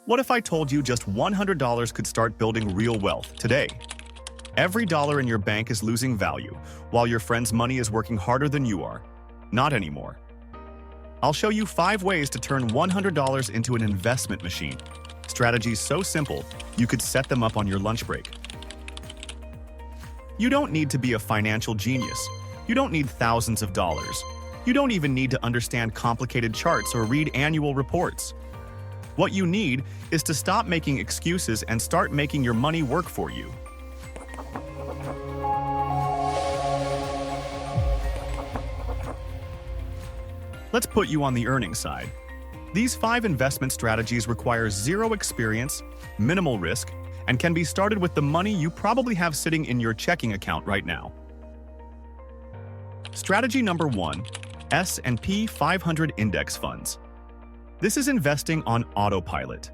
What if I told you just $100 could start building real wealth today? Every dollar in your bank is losing value, while your friend's money is working harder than you are. Not anymore. I'll show you 5 ways to turn $100 into an investment machine. Strategies so simple, you could set them up on your lunch break. You don't need to be a financial genius. You don't need thousands of dollars. You don't even need to understand complicated charts or read annual reports. What you need is to stop making excuses and start making your money work for you. Let's put you on the earning side. These 5 investment strategies require zero experience, minimal risk, and can be started with the money you probably have sitting in your checking account right now. Strategy number 1, S&P 500 Index Funds. This is investing on autopilot.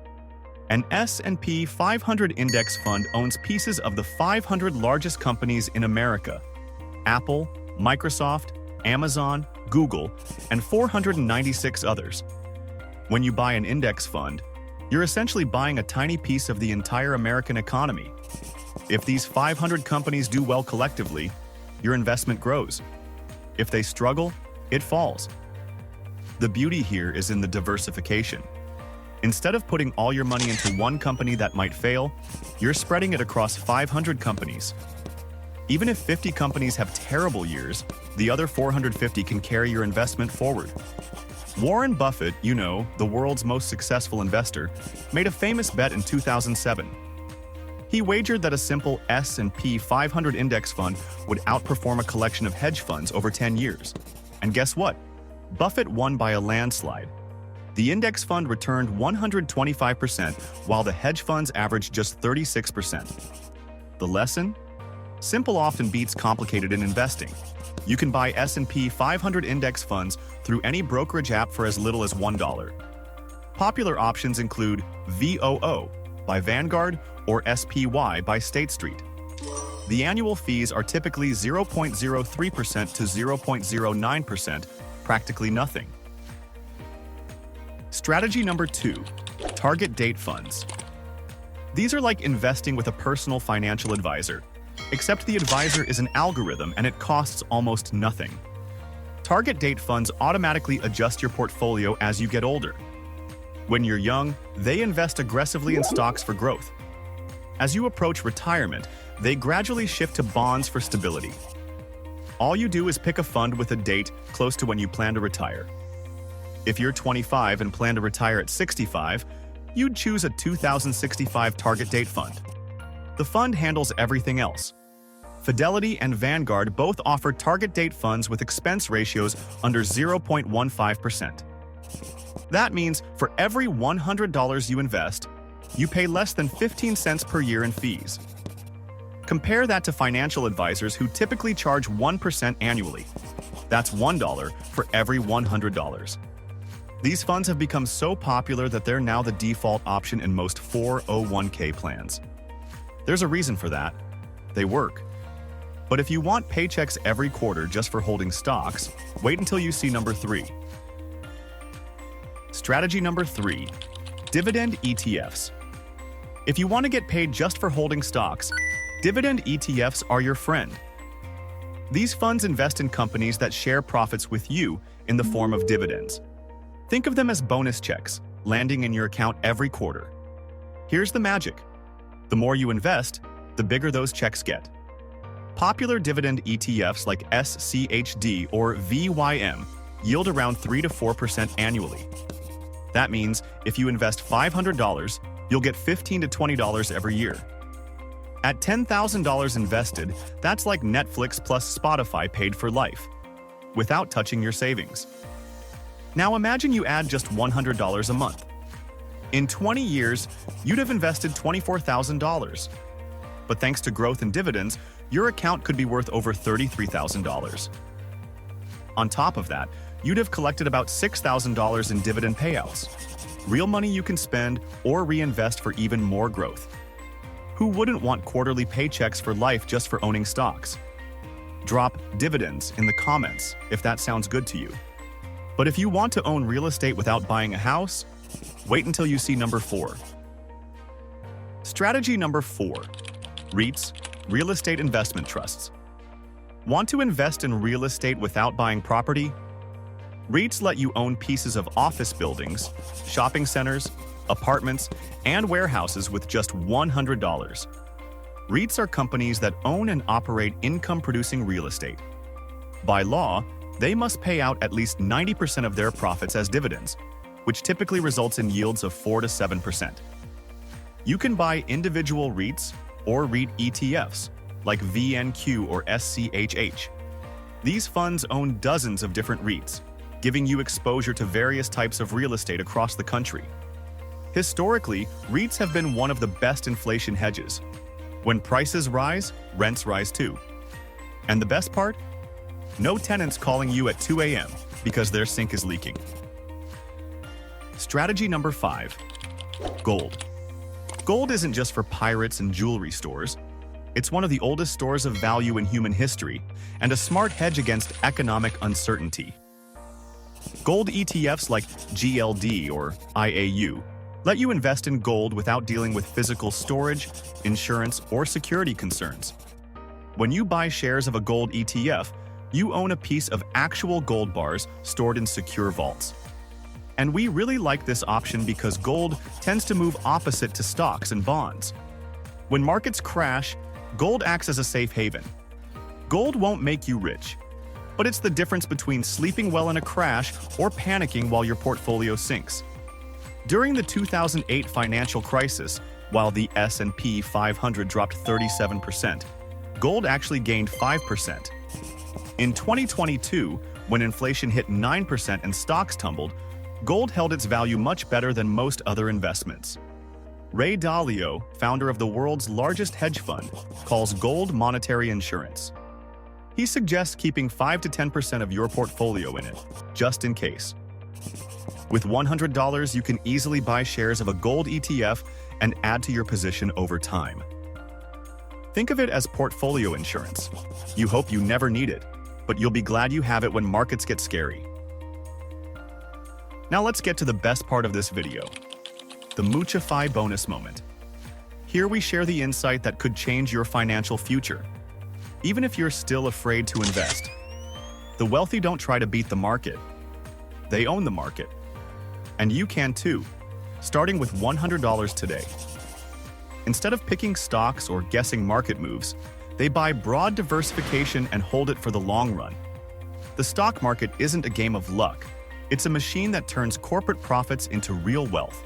An S&P 500 index fund owns pieces of the 500 largest companies in America: Apple, Microsoft, Amazon, Google, and 496 others. When you buy an index fund, you're essentially buying a tiny piece of the entire American economy. If these 500 companies do well collectively, your investment grows. If they struggle, it falls. The beauty here is in the diversification. Instead of putting all your money into one company that might fail, you're spreading it across 500 companies. Even if 50 companies have terrible years, the other 450 can carry your investment forward. Warren Buffett, the world's most successful investor, made a famous bet in 2007. He wagered that a simple S&P 500 index fund would outperform a collection of hedge funds over 10 years. And guess what? Buffett won by a landslide. The index fund returned 125%, while the hedge funds averaged just 36%. The lesson? Simple often beats complicated in investing. You can buy S&P 500 index funds through any brokerage app for as little as $1. Popular options include VOO by Vanguard or SPY by State Street. The annual fees are typically 0.03% to 0.09%, practically nothing. Strategy number 2, target date funds. These are like investing with a personal financial advisor, except the advisor is an algorithm and it costs almost nothing. Target date funds automatically adjust your portfolio as you get older. When you're young, they invest aggressively in stocks for growth. As you approach retirement, they gradually shift to bonds for stability. All you do is pick a fund with a date close to when you plan to retire. If you're 25 and plan to retire at 65, you'd choose a 2065 target date fund. The fund handles everything else. Fidelity and Vanguard both offer target date funds with expense ratios under 0.15%. That means for every $100 you invest, you pay less than 15 cents per year in fees. Compare that to financial advisors who typically charge 1% annually. That's $1 for every $100. These funds have become so popular that they're now the default option in most 401k plans. There's a reason for that. They work. But if you want paychecks every quarter just for holding stocks, wait until you see number 3. Strategy number 3, dividend ETFs. If you want to get paid just for holding stocks, dividend ETFs are your friend. These funds invest in companies that share profits with you in the form of dividends. Think of them as bonus checks, landing in your account every quarter. Here's the magic. The more you invest, the bigger those checks get. Popular dividend ETFs like SCHD or VYM yield around 3 to 4% annually. That means if you invest $500, you'll get $15 to $20 every year. At $10,000 invested, that's like Netflix plus Spotify paid for life, without touching your savings. Now imagine you add just $100 a month. In 20 years, you'd have invested $24,000. But thanks to growth and dividends, your account could be worth over $33,000. On top of that, you'd have collected about $6,000 in dividend payouts, real money you can spend or reinvest for even more growth. Who wouldn't want quarterly paychecks for life just for owning stocks? Drop dividends in the comments if that sounds good to you. But if you want to own real estate without buying a house, wait until you see number 4, Strategy number 4. REITs, real estate investment trusts. Want to invest in real estate without buying property? REITs let you own pieces of office buildings, shopping centers, apartments, and warehouses with just $100. REITs are companies that own and operate income-producing real estate. By law, they must pay out at least 90% of their profits as dividends, which typically results in yields of 4 to 7%. You can buy individual REITs or REIT ETFs, like VNQ or SCHH. These funds own dozens of different REITs, giving you exposure to various types of real estate across the country. Historically, REITs have been one of the best inflation hedges. When prices rise, rents rise too. And the best part? No tenants calling you at 2 a.m. because their sink is leaking. Strategy number 5. Gold. Gold isn't just for pirates and jewelry stores. It's one of the oldest stores of value in human history and a smart hedge against economic uncertainty. Gold ETFs like GLD or IAU let you invest in gold without dealing with physical storage, insurance, or security concerns. When you buy shares of a gold ETF, you own a piece of actual gold bars stored in secure vaults. And we really like this option because gold tends to move opposite to stocks and bonds. When markets crash, gold acts as a safe haven. Gold won't make you rich, but it's the difference between sleeping well in a crash or panicking while your portfolio sinks. During the 2008 financial crisis, while the S&P 500 dropped 37%, gold actually gained 5%. In 2022, when inflation hit 9% and stocks tumbled, gold held its value much better than most other investments. Ray Dalio, founder of the world's largest hedge fund, calls gold monetary insurance. He suggests keeping 5 to 10% of your portfolio in it, just in case. With $100, you can easily buy shares of a gold ETF and add to your position over time. Think of it as portfolio insurance. You hope you never need it, but you'll be glad you have it when markets get scary. Now let's get to the best part of this video, the Muchafy Bonus Moment. Here we share the insight that could change your financial future, even if you're still afraid to invest. The wealthy don't try to beat the market. They own the market. And you can too, starting with $100 today. Instead of picking stocks or guessing market moves, they buy broad diversification and hold it for the long run. The stock market isn't a game of luck. It's a machine that turns corporate profits into real wealth.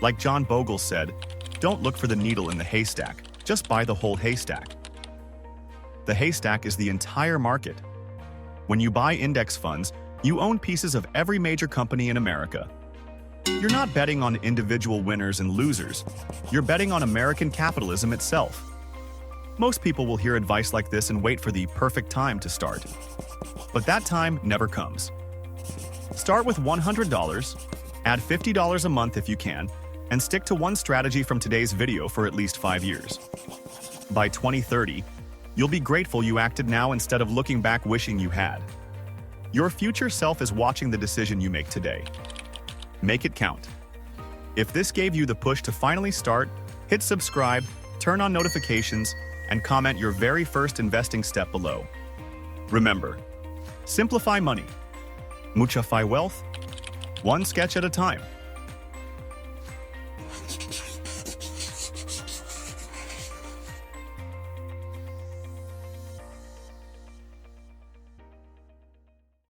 Like John Bogle said, don't look for the needle in the haystack, just buy the whole haystack. The haystack is the entire market. When you buy index funds, you own pieces of every major company in America. You're not betting on individual winners and losers. You're betting on American capitalism itself. Most people will hear advice like this and wait for the perfect time to start. But that time never comes. Start with $100, add $50 a month if you can, and stick to one strategy from today's video for at least 5 years. By 2030, you'll be grateful you acted now instead of looking back wishing you had. Your future self is watching the decision you make today. Make it count. If this gave you the push to finally start, hit subscribe, turn on notifications, and comment your very first investing step below. Remember, simplify money. Muchafy wealth, one sketch at a time.